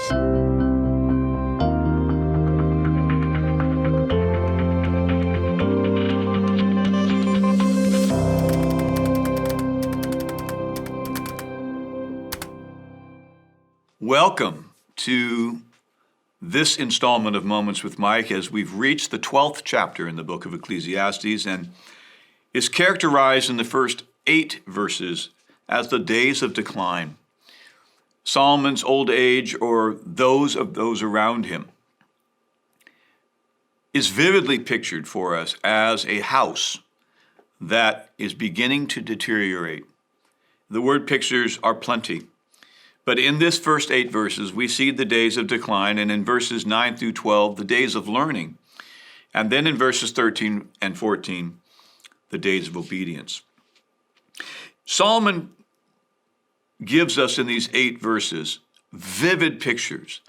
Welcome to this installment of Moments with Mike as we've reached the 12th chapter in the book of Ecclesiastes and is characterized in the first 8 verses as the days of decline. Solomon's old age, or those of those around him, is vividly pictured for us as a house that is beginning to deteriorate. The word pictures are plenty. But in this first 8 verses, we see the days of decline, and in verses 9 through 12, the days of learning. And then in verses 13 and 14, the days of obedience. Solomon gives us in these 8 verses vivid pictures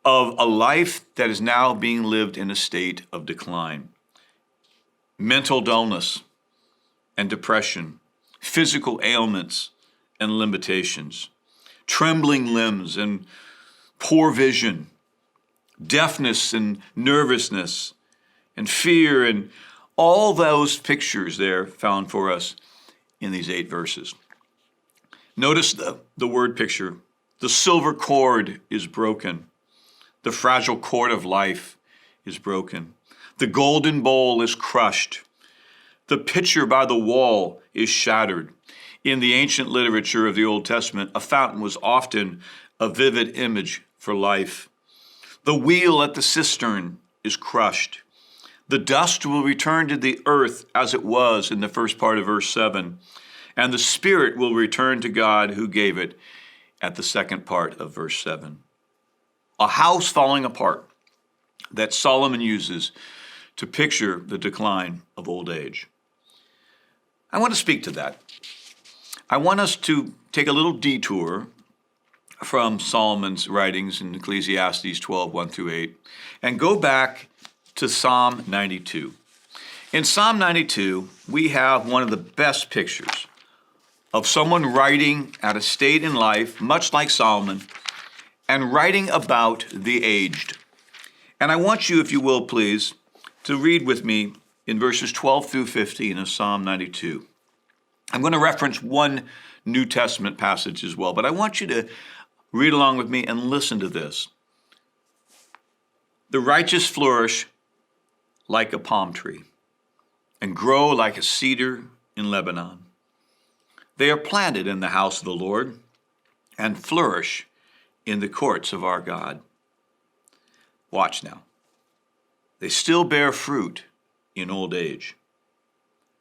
of a life that is now being lived in a state of decline. Mental dullness and depression, physical ailments and limitations, trembling limbs and poor vision, deafness and nervousness and fear, and all those pictures there found for us in these 8 verses. Notice the word picture. The silver cord is broken. The fragile cord of life is broken. The golden bowl is crushed. The pitcher by the wall is shattered. In the ancient literature of the Old Testament, a fountain was often a vivid image for life. The wheel at the cistern is crushed. The dust will return to the earth as it was in the first part of verse 7, and the spirit will return to God who gave it at the second part of verse 7. A house falling apart that Solomon uses to picture the decline of old age. I want to speak to that. I want us to take a little detour from Solomon's writings in Ecclesiastes 12, 1 through 8, and go back to Psalm 92. In Psalm 92, we have one of the best pictures of someone writing at a state in life, much like Solomon, and writing about the aged. And I want you, if you will, please, to read with me in verses 12 through 15 of Psalm 92. I'm going to reference one New Testament passage as well, but I want you to read along with me and listen to this. The righteous flourish like a palm tree and grow like a cedar in Lebanon. They are planted in the house of the Lord and flourish in the courts of our God. Watch now. They still bear fruit in old age.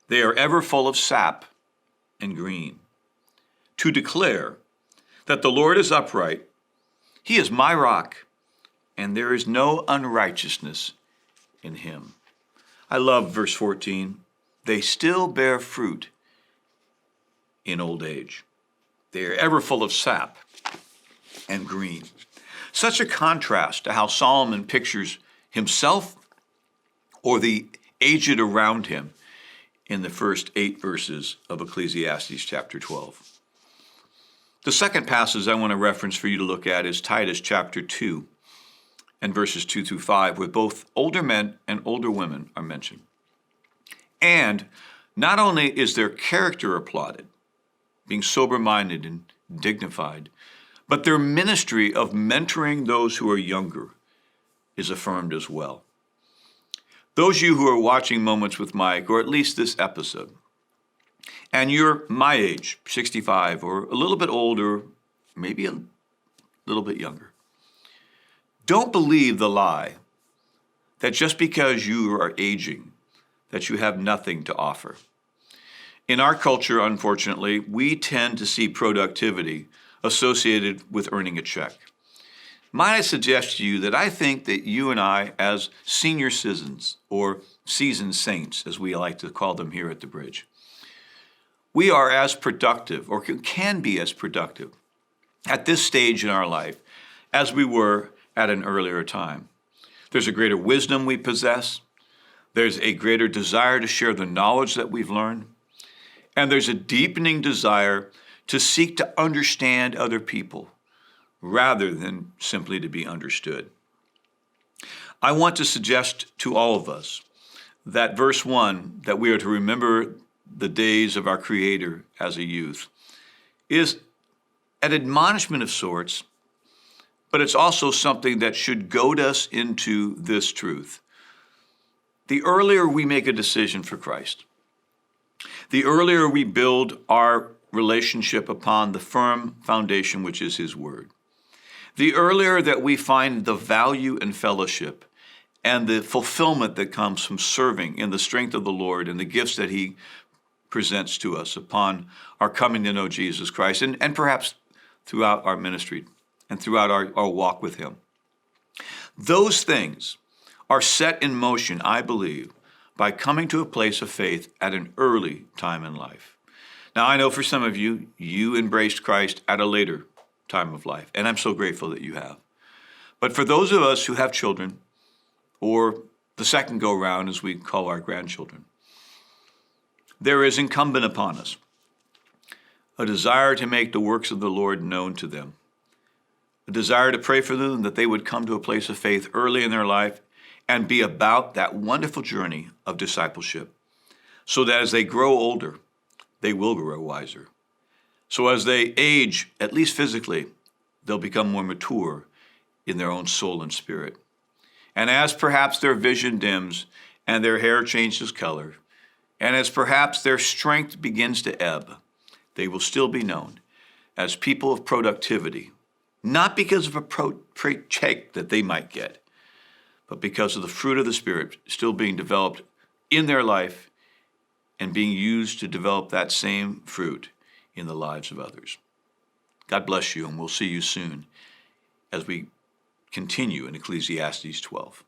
They are ever full of sap and green, to declare that the Lord is upright. He is my rock, and there is no unrighteousness in him. I love verse 14. They still bear fruit in old age. They are ever full of sap and green. Such a contrast to how Solomon pictures himself or the aged around him in the first 8 verses of Ecclesiastes chapter 12. The second passage I want to reference for you to look at is Titus chapter 2 and verses 2 through 5, where both older men and older women are mentioned. And not only is their character applauded, being sober-minded and dignified, but their ministry of mentoring those who are younger is affirmed as well. Those of you who are watching Moments with Mike, or at least this episode, and you're my age, 65, or a little bit older, maybe a little bit younger, don't believe the lie that just because you are aging, that you have nothing to offer. In our culture, unfortunately, we tend to see productivity associated with earning a check. Might I suggest to you that I think that you and I, as senior citizens, or seasoned saints, as we like to call them here at the Bridge, we are as productive, or can be as productive, at this stage in our life as we were at an earlier time. There's a greater wisdom we possess. There's a greater desire to share the knowledge that we've learned. And there's a deepening desire to seek to understand other people rather than simply to be understood. I want to suggest to all of us that verse 1, that we are to remember the days of our Creator as a youth, is an admonishment of sorts, but it's also something that should goad us into this truth. The earlier we make a decision for Christ, the earlier we build our relationship upon the firm foundation which is His Word, the earlier that we find the value in fellowship and the fulfillment that comes from serving in the strength of the Lord and the gifts that He presents to us upon our coming to know Jesus Christ, and perhaps throughout our ministry and throughout our walk with Him. Those things are set in motion, I believe, by coming to a place of faith at an early time in life. Now, I know for some of you, you embraced Christ at a later time of life, and I'm so grateful that you have. But for those of us who have children, or the second go-round, as we call our grandchildren, there is incumbent upon us a desire to make the works of the Lord known to them, a desire to pray for them that they would come to a place of faith early in their life and be about that wonderful journey of discipleship, so that as they grow older, they will grow wiser. So as they age, at least physically, they'll become more mature in their own soul and spirit. And as perhaps their vision dims and their hair changes color, and as perhaps their strength begins to ebb, they will still be known as people of productivity, not because of a paycheck that they might get, but because of the fruit of the Spirit still being developed in their life and being used to develop that same fruit in the lives of others. God bless you, and we'll see you soon as we continue in Ecclesiastes 12.